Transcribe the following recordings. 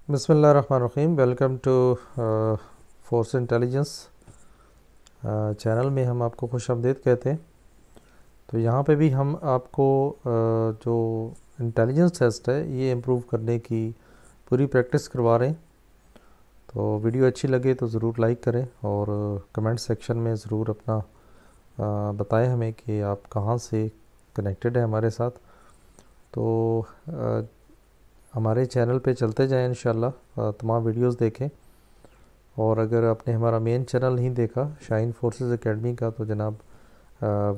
बिस्मिल्लाहिर्रहमानिर्रहीम। Welcome to Force Intelligence channel में हम आपको खुश आमदीद कहते हैं। तो यहाँ पे भी हम आपको जो इंटेलिजेंस टेस्ट है ये इम्प्रूव करने की पूरी प्रैक्टिस करवा रहे हैं। तो वीडियो अच्छी लगे तो ज़रूर लाइक करें और कमेंट सेक्शन में ज़रूर अपना बताएं हमें कि आप कहाँ से कनेक्टेड है हमारे साथ। तो हमारे चैनल पे चलते जाएं इंशाल्लाह, तमाम वीडियोस देखें। और अगर आपने हमारा मेन चैनल नहीं देखा शाइन फोर्सेस एकेडमी का तो जनाब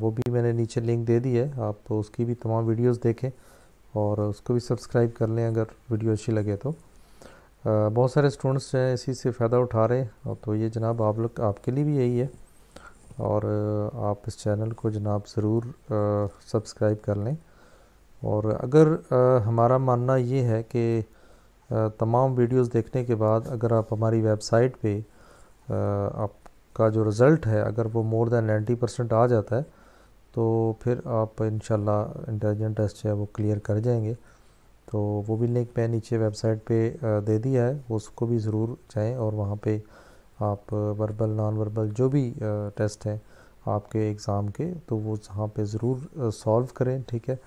वो भी मैंने नीचे लिंक दे दी है, आप उसकी भी तमाम वीडियोस देखें और उसको भी सब्सक्राइब कर लें अगर वीडियो अच्छी लगे तो। बहुत सारे स्टूडेंट्स हैं इसी से फ़ायदा उठा रहे हैं, तो ये जनाब आप लोग आपके लिए भी यही है। और आप इस चैनल को जनाब ज़रूर सब्सक्राइब कर लें। और अगर हमारा मानना ये है कि तमाम वीडियोस देखने के बाद अगर आप हमारी वेबसाइट पे आपका जो रिज़ल्ट है अगर वो मोर दैन 90% आ जाता है तो फिर आप इंशाल्लाह इंटेलिजेंट टेस्ट है वो क्लियर कर जाएंगे। तो वो भी लिंक मैं नीचे वेबसाइट पे दे दिया है, उसको भी ज़रूर जाएं और वहाँ पे आप वर्बल नॉन वर्बल जो भी टेस्ट हैं आपके एग्ज़ाम के तो वो वहाँ पे ज़रूर सॉल्व करें, ठीक है।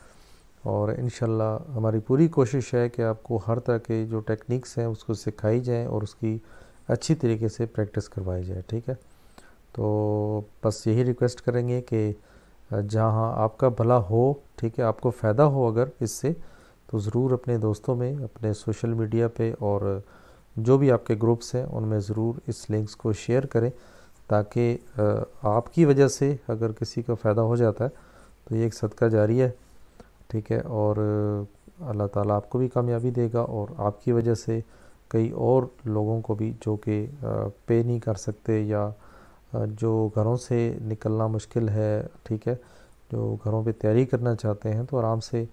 और इंशाल्लाह हमारी पूरी कोशिश है कि आपको हर तरह के जो टेक्निक्स हैं उसको सिखाई जाए और उसकी अच्छी तरीके से प्रैक्टिस करवाई जाए, ठीक है। तो बस यही रिक्वेस्ट करेंगे कि जहाँ आपका भला हो, ठीक है, आपको फ़ायदा हो अगर इससे तो ज़रूर अपने दोस्तों में, अपने सोशल मीडिया पे और जो भी आपके ग्रुप्स हैं उनमें ज़रूर इस लिंक्स को शेयर करें ताकि आपकी वजह से अगर किसी का फ़ायदा हो जाता है तो ये एक सदका जारी है, ठीक है। और अल्लाह ताला आपको भी कामयाबी देगा और आपकी वजह से कई और लोगों को भी जो कि पे नहीं कर सकते या जो घरों से निकलना मुश्किल है, ठीक है, जो घरों पे तैयारी करना चाहते हैं तो आराम से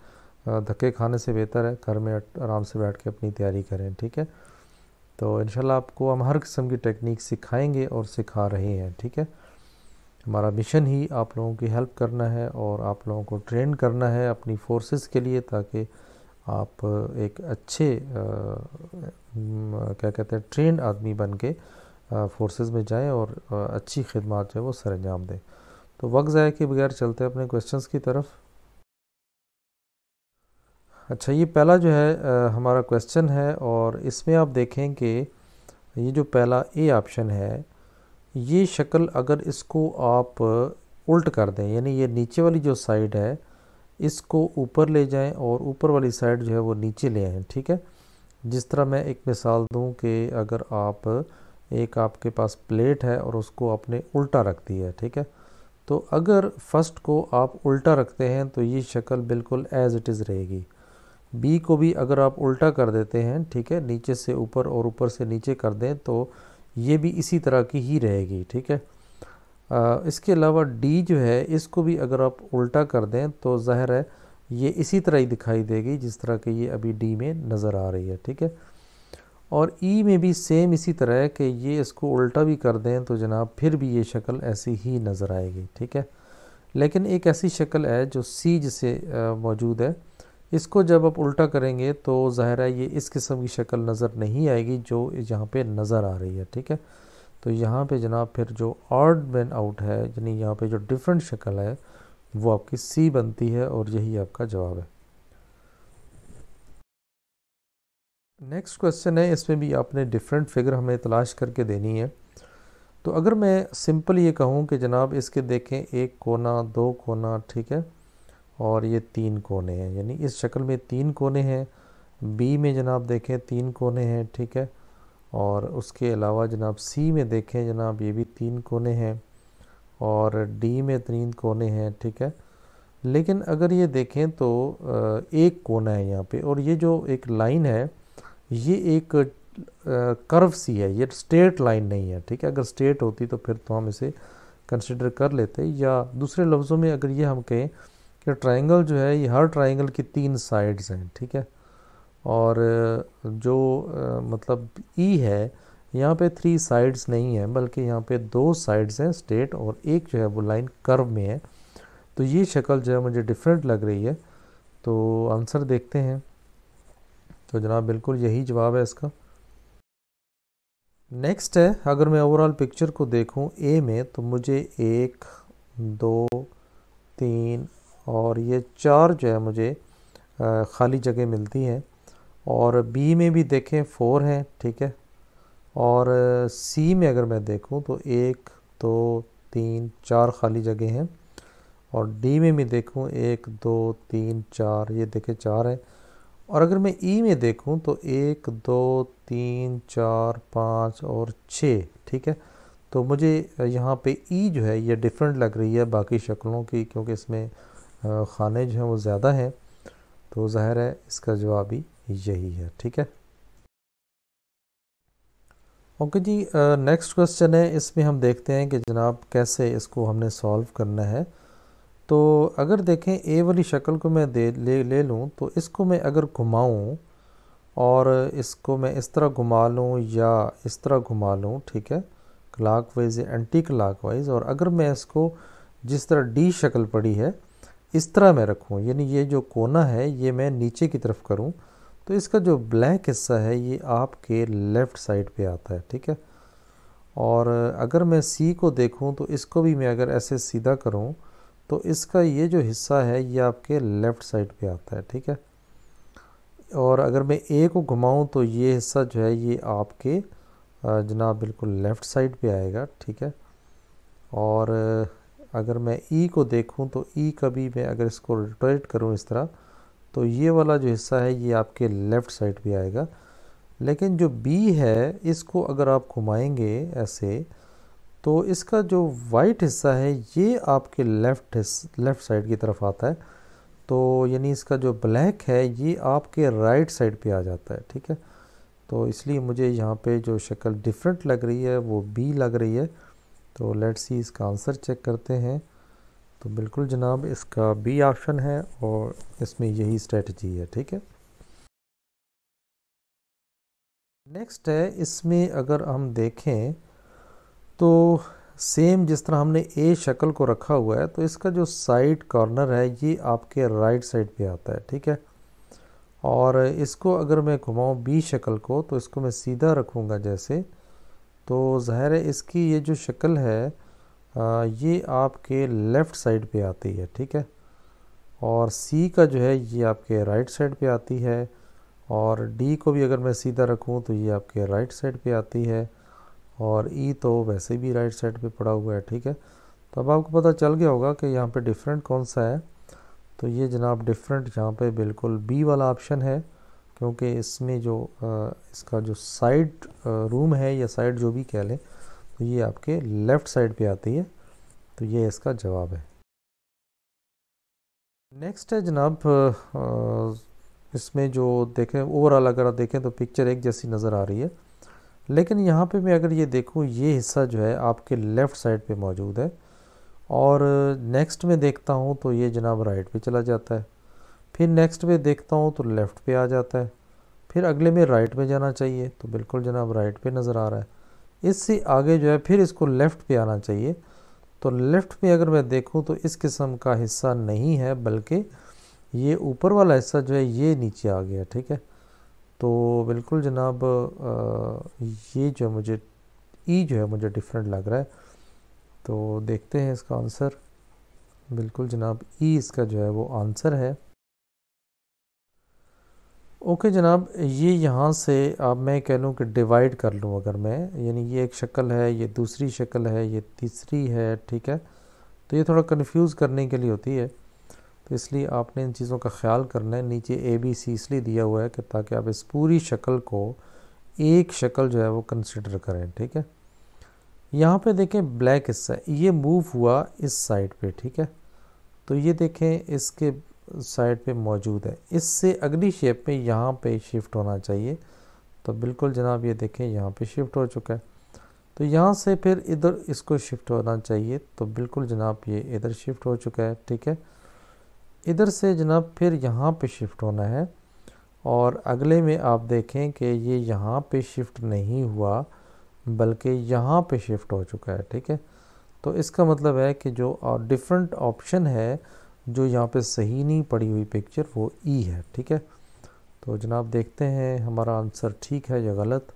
धक्के खाने से बेहतर है घर में आराम से बैठ के अपनी तैयारी करें, ठीक है। तो इंशाल्लाह आपको हम हर किस्म की टेक्निक सिखाएंगे और सिखा रहे हैं, ठीक है। हमारा मिशन ही आप लोगों की हेल्प करना है और आप लोगों को ट्रेन करना है अपनी फोर्सेस के लिए ताकि आप एक अच्छे क्या कहते हैं ट्रेंड आदमी बन के फोर्सेस में जाएं और अच्छी खिदमत जो है वो सरअंजाम दें। तो वक्त ज़ाया के बगैर चलते हैं अपने क्वेश्चंस की तरफ। अच्छा, ये पहला जो है हमारा क्वेश्चन है और इसमें आप देखें कि ये जो पहला ए ऑप्शन है, ये शक्ल अगर इसको आप उल्ट कर दें यानी ये नीचे वाली जो साइड है इसको ऊपर ले जाएं और ऊपर वाली साइड जो है वो नीचे ले आएँ, ठीक है। जिस तरह मैं एक मिसाल दूं कि अगर आप एक आपके पास प्लेट है और उसको आपने उल्टा रख दिया है, ठीक है। तो अगर फर्स्ट को आप उल्टा रखते हैं तो ये शक्ल बिल्कुल एज इट इज़ रहेगी। बी को भी अगर आप उल्टा कर देते हैं, ठीक है, नीचे से ऊपर और ऊपर से नीचे कर दें तो ये भी इसी तरह की ही रहेगी, ठीक है। इसके अलावा डी जो है इसको भी अगर आप उल्टा कर दें तो ज़ाहिर है ये इसी तरह ही दिखाई देगी जिस तरह कि ये अभी डी में नज़र आ रही है, ठीक है। और ई में भी सेम इसी तरह है कि ये इसको उल्टा भी कर दें तो जनाब फिर भी ये शक्ल ऐसी ही नज़र आएगी, ठीक है। लेकिन एक ऐसी शक्ल है जो सी जिसे मौजूद है, इसको जब आप उल्टा करेंगे तो ज़ाहिर है ये इस किस्म की शक्ल नज़र नहीं आएगी जो यहाँ पे नज़र आ रही है, ठीक है। तो यहाँ पे जनाब फिर जो ऑड मैन आउट है यानी यहाँ पे जो डिफरेंट शक्ल है वो आपकी सी बनती है और यही आपका जवाब है। नेक्स्ट क्वेश्चन है, इसमें भी आपने डिफरेंट फिगर हमें तलाश करके देनी है। तो अगर मैं सिंपल ये कहूँ कि जनाब इसके देखें एक कोना, दो कोना, ठीक है, और ये तीन कोने हैं यानी इस शक्ल में तीन कोने हैं। बी में जनाब देखें तीन कोने हैं, ठीक है। और उसके अलावा जनाब सी में देखें जनाब ये भी तीन कोने हैं और डी में तीन कोने हैं, ठीक है। लेकिन अगर ये देखें तो एक कोना है यहाँ पे और ये जो एक लाइन है ये एक कर्व सी है, ये स्ट्रेट लाइन नहीं है, ठीक है। अगर स्ट्रेट होती तो फिर तो हम इसे कंसिडर कर लेते, या दूसरे लफ्ज़ों में अगर ये हम कहें कि ट्रायंगल जो है ये हर ट्रायंगल की तीन साइड्स हैं, ठीक है। और जो मतलब ई है यहाँ पे थ्री साइड्स नहीं है बल्कि यहाँ पे दो साइड्स हैं स्ट्रेट और एक जो है वो लाइन कर्व में है। तो ये शक्ल जो है मुझे डिफरेंट लग रही है। तो आंसर देखते हैं। तो जनाब बिल्कुल यही जवाब है इसका। नेक्स्ट है, अगर मैं ओवरऑल पिक्चर को देखूं ए में, तो मुझे 1 2 3 और ये 4 जो है मुझे खाली जगह मिलती हैं। और बी में भी देखें 4 हैं, ठीक है। और सी में अगर मैं देखूं तो 1 2 3 4 खाली जगह हैं। और डी में भी देखूं 1 2 3 4, ये देखें 4 है। और अगर मैं ई में देखूं तो 1 2 3 4 5 और 6, ठीक है। तो मुझे यहाँ पे ई जो है ये डिफरेंट लग रही है बाकी शक्लों की, क्योंकि इसमें खाने जो हैं वो ज़्यादा हैं। तो ज़ाहिर है इसका जवाब ही यही है, ठीक है। ओके जी, नेक्स्ट क्वेश्चन है, इसमें हम देखते हैं कि जनाब कैसे इसको हमने सॉल्व करना है। तो अगर देखें ए वाली शक्ल को मैं ले लूँ, तो इसको मैं अगर घुमाऊँ और इसको मैं इस तरह घुमा लूँ या इस तरह घुमा लूँ, ठीक है, क्लॉकवाइज या एंटी क्लॉकवाइज। और अगर मैं इसको जिस तरह डी शक्ल पड़ी है इस तरह मैं रखूँ, यानी ये जो कोना है ये मैं नीचे की तरफ करूँ, तो इसका जो ब्लैक हिस्सा है ये आपके लेफ़्ट साइड पे आता है, ठीक है। और अगर मैं सी को देखूं तो इसको भी मैं अगर ऐसे सीधा करूं तो इसका ये जो हिस्सा है ये आपके लेफ़्ट साइड पे आता है, ठीक है। और अगर मैं ए को घुमाऊं तो ये हिस्सा जो है ये आपके जनाब बिल्कुल लेफ़्ट साइड पे आएगा, ठीक है। और अगर मैं ई को देखूं तो ई का भी मैं अगर इसको रोटेट करूं इस तरह, तो ये वाला जो हिस्सा है ये आपके लेफ़्ट साइड पे आएगा। लेकिन जो बी है इसको अगर आप घुमाएंगे ऐसे, तो इसका जो वाइट हिस्सा है ये आपके लेफ़्ट साइड की तरफ आता है। तो यानी इसका जो ब्लैक है ये आपके राइट साइड पे आ जाता है, ठीक है। तो इसलिए मुझे यहाँ पे जो शक्ल डिफरेंट लग रही है वो बी लग रही है। तो लेट्स सी इसका आंसर चेक करते हैं। तो बिल्कुल जनाब इसका बी ऑप्शन है और इसमें यही स्ट्रेटजी है, ठीक है। नेक्स्ट है, इसमें अगर हम देखें तो सेम जिस तरह हमने ए शक्ल को रखा हुआ है, तो इसका जो साइड कॉर्नर है ये आपके राइट साइड पे आता है, ठीक है। और इसको अगर मैं घुमाऊँ बी शक्ल को, तो इसको मैं सीधा रखूँगा जैसे, तो ज़ाहिर है इसकी ये जो शक्ल है ये आपके लेफ़्ट साइड पे आती है, ठीक है। और सी का जो है ये आपके राइट साइड पे आती है। और डी को भी अगर मैं सीधा रखूँ तो ये आपके राइट साइड पे आती है। और ई तो वैसे भी राइट साइड पे पड़ा हुआ है, ठीक है। तो अब आपको पता चल गया होगा कि यहाँ पे डिफरेंट कौन सा है। तो ये जनाब डिफरेंट यहाँ पे बिल्कुल बी वाला ऑप्शन है, क्योंकि इसमें जो इसका जो साइड रूम है या साइड जो भी कह लें, तो ये आपके लेफ़्ट साइड पे आती है। तो ये इसका जवाब है। नेक्स्ट है जनाब, इसमें जो देखें ओवरऑल अगर आप देखें तो पिक्चर एक जैसी नज़र आ रही है, लेकिन यहाँ पे मैं अगर ये देखूँ ये हिस्सा जो है आपके लेफ़्ट साइड पे मौजूद है। और नेक्स्ट में देखता हूँ तो ये जनाब राइट पे चला जाता है। फिर नेक्स्ट में देखता हूँ तो लेफ़्ट पे आ जाता है। फिर अगले में राइट में जाना चाहिए, तो बिल्कुल जनाब राइट पे नज़र आ रहा है। इससे आगे जो है फिर इसको लेफ़्ट पे आना चाहिए। तो लेफ़्ट में अगर मैं देखूँ तो इस किस्म का हिस्सा नहीं है, बल्कि ये ऊपर वाला हिस्सा जो है ये नीचे आ गया, ठीक है। तो बिल्कुल जनाब ये जो मुझे ई जो है मुझे डिफरेंट लग रहा है। तो देखते हैं इसका आंसर। बिल्कुल जनाब ई इसका जो है वो आंसर है। ओके जनाब, ये यहाँ से अब मैं कह लूँ कि डिवाइड कर लूँ अगर मैं, यानी ये एक शक्ल है, ये दूसरी शक्ल है, ये तीसरी है, ठीक है। तो ये थोड़ा कंफ्यूज करने के लिए होती है, तो इसलिए आपने इन चीज़ों का ख्याल करना है। नीचे ए बी सी इसलिए दिया हुआ है कि ताकि आप इस पूरी शक्ल को एक शक्ल जो है वो कंसिडर करें, ठीक है। यहाँ पे देखें ब्लैक हिस्सा ये मूव हुआ इस साइड पे, ठीक है। तो ये देखें इसके साइड पे मौजूद है, इससे अगली शेप में यहाँ पे शिफ्ट होना चाहिए। तो बिल्कुल जनाब ये देखें यहाँ पे शिफ्ट हो चुका है। तो यहाँ से फिर इधर इसको शिफ्ट होना चाहिए, तो बिल्कुल जनाब ये इधर शिफ्ट हो चुका है, ठीक है। इधर से जनाब फिर यहाँ पे शिफ्ट होना है। और अगले में आप देखें कि ये यहाँ पे शिफ्ट नहीं हुआ, बल्कि यहाँ पे शिफ्ट हो चुका है, ठीक है। तो इसका मतलब है कि जो डिफरेंट ऑप्शन है जो यहाँ पे सही नहीं पड़ी हुई पिक्चर, वो ई है, ठीक है। तो जनाब देखते हैं हमारा आंसर ठीक है या गलत।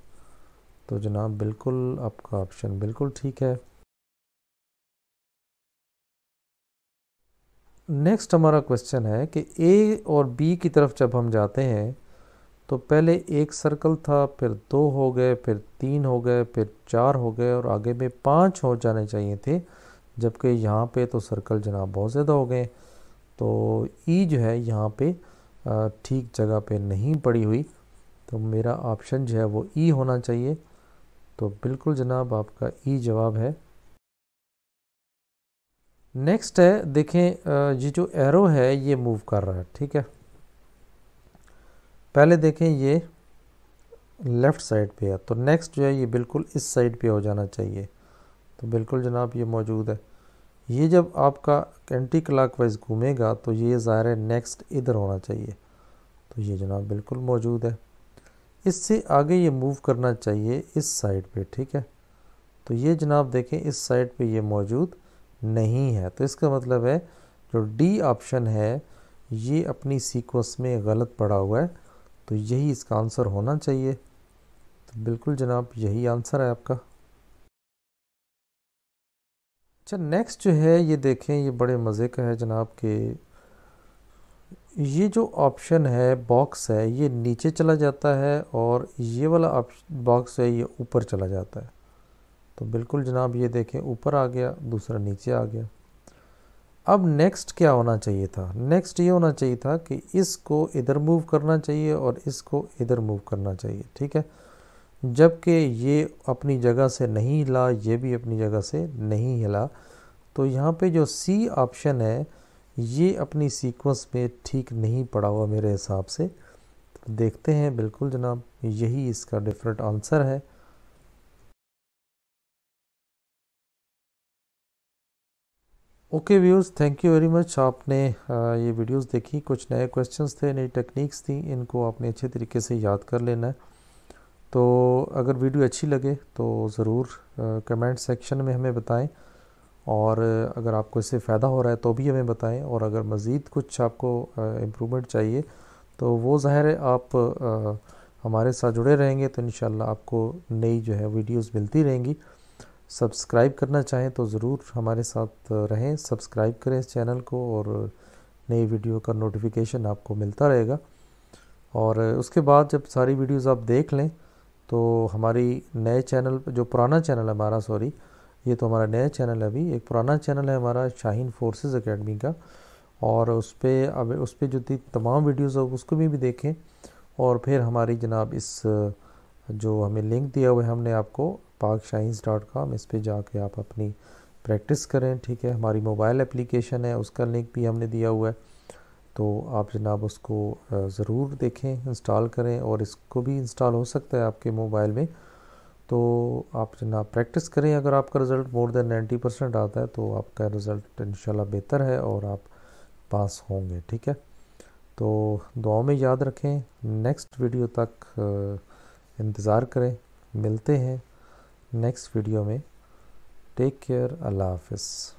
तो जनाब बिल्कुल आपका ऑप्शन बिल्कुल ठीक है। नेक्स्ट हमारा क्वेश्चन है कि ए और बी की तरफ जब हम जाते हैं तो पहले एक सर्कल था, फिर 2 हो गए, फिर 3 हो गए, फिर 4 हो गए और आगे में 5 हो जाने चाहिए थे, जबकि यहाँ पे तो सर्कल जनाब बहुत ज़्यादा हो गए। तो ई जो है यहाँ पे ठीक जगह पे नहीं पड़ी हुई, तो मेरा ऑप्शन जो है वो ई होना चाहिए। तो बिल्कुल जनाब आपका ई जवाब है। नेक्स्ट है, देखें ये जो एरो है ये मूव कर रहा है, ठीक है। पहले देखें ये लेफ़्ट साइड पे है, तो नेक्स्ट जो है ये बिल्कुल इस साइड पे हो जाना चाहिए। तो बिल्कुल जनाब ये मौजूद है। ये जब आपका एंटी क्लॉकवाइज घूमेगा तो ये ज़ाहिर है नेक्स्ट इधर होना चाहिए, तो ये जनाब बिल्कुल मौजूद है। इससे आगे ये मूव करना चाहिए इस साइड पे, ठीक है। तो ये जनाब देखें इस साइड पे ये मौजूद नहीं है, तो इसका मतलब है जो डी ऑप्शन है ये अपनी सीक्वेंस में गलत पड़ा हुआ है, तो यही इसका आंसर होना चाहिए। तो बिल्कुल जनाब यही आंसर है आपका। अच्छा, नेक्स्ट जो है ये देखें, ये बड़े मज़े का है जनाब के ये जो ऑप्शन है बॉक्स है ये नीचे चला जाता है और ये वाला बॉक्स है ये ऊपर चला जाता है। तो बिल्कुल जनाब ये देखें ऊपर आ गया, दूसरा नीचे आ गया। अब नेक्स्ट क्या होना चाहिए था? नेक्स्ट ये होना चाहिए था कि इसको इधर मूव करना चाहिए और इसको इधर मूव करना चाहिए, ठीक है। जबकि ये अपनी जगह से नहीं हिला, ये भी अपनी जगह से नहीं हिला, तो यहाँ पे जो सी ऑप्शन है ये अपनी सीक्वेंस में ठीक नहीं पड़ा हुआ मेरे हिसाब से। तो देखते हैं, बिल्कुल जनाब यही इसका डिफरेंट आंसर है। Okay views, thank you very much. आपने ये वीडियोस देखी, कुछ नए क्वेश्चंस थे, नई टेक्निक्स थी, इनको आपने अच्छे तरीके से याद कर लेना है। तो अगर वीडियो अच्छी लगे तो ज़रूर कमेंट सेक्शन में हमें बताएं, और अगर आपको इससे फ़ायदा हो रहा है तो भी हमें बताएं, और अगर मज़ीद कुछ आपको इम्प्रूवमेंट चाहिए तो वो ज़ाहिर है आप हमारे साथ जुड़े रहेंगे तो इंशाल्लाह आपको नई जो है वीडियोस मिलती रहेंगी। सब्सक्राइब करना चाहें तो ज़रूर हमारे साथ रहें, सब्सक्राइब करें इस चैनल को, और नई वीडियो का नोटिफिकेशन आपको मिलता रहेगा। और उसके बाद जब सारी वीडियोस आप देख लें तो हमारी नए चैनल, जो पुराना चैनल है हमारा, सॉरी ये तो हमारा नया चैनल है, अभी एक पुराना चैनल है हमारा शाहीन फोर्सेस एकेडमी का, और उस पर अब उस पर जो तमाम वीडियोस हो उसको भी देखें। और फिर हमारी जनाब इस जो हमें लिंक दिया हुआ है हमने आपको PakShahins.com, इस पे जाके आप अपनी प्रैक्टिस करें, ठीक है। हमारी मोबाइल एप्लीकेशन है उसका लिंक भी हमने दिया हुआ है, तो आप जनाब उसको ज़रूर देखें, इंस्टॉल करें, और इसको भी इंस्टॉल हो सकता है आपके मोबाइल में। तो आप जनाब प्रैक्टिस करें, अगर आपका रिज़ल्ट मोर देन 90% आता है तो आपका रिज़ल्ट इंशाल्लाह बेहतर है और आप पास होंगे, ठीक है। तो दुआओं में याद रखें, नेक्स्ट वीडियो तक इंतज़ार करें, मिलते हैं नेक्स्ट वीडियो में। टेक केयर, अल्लाह हाफ़िज़।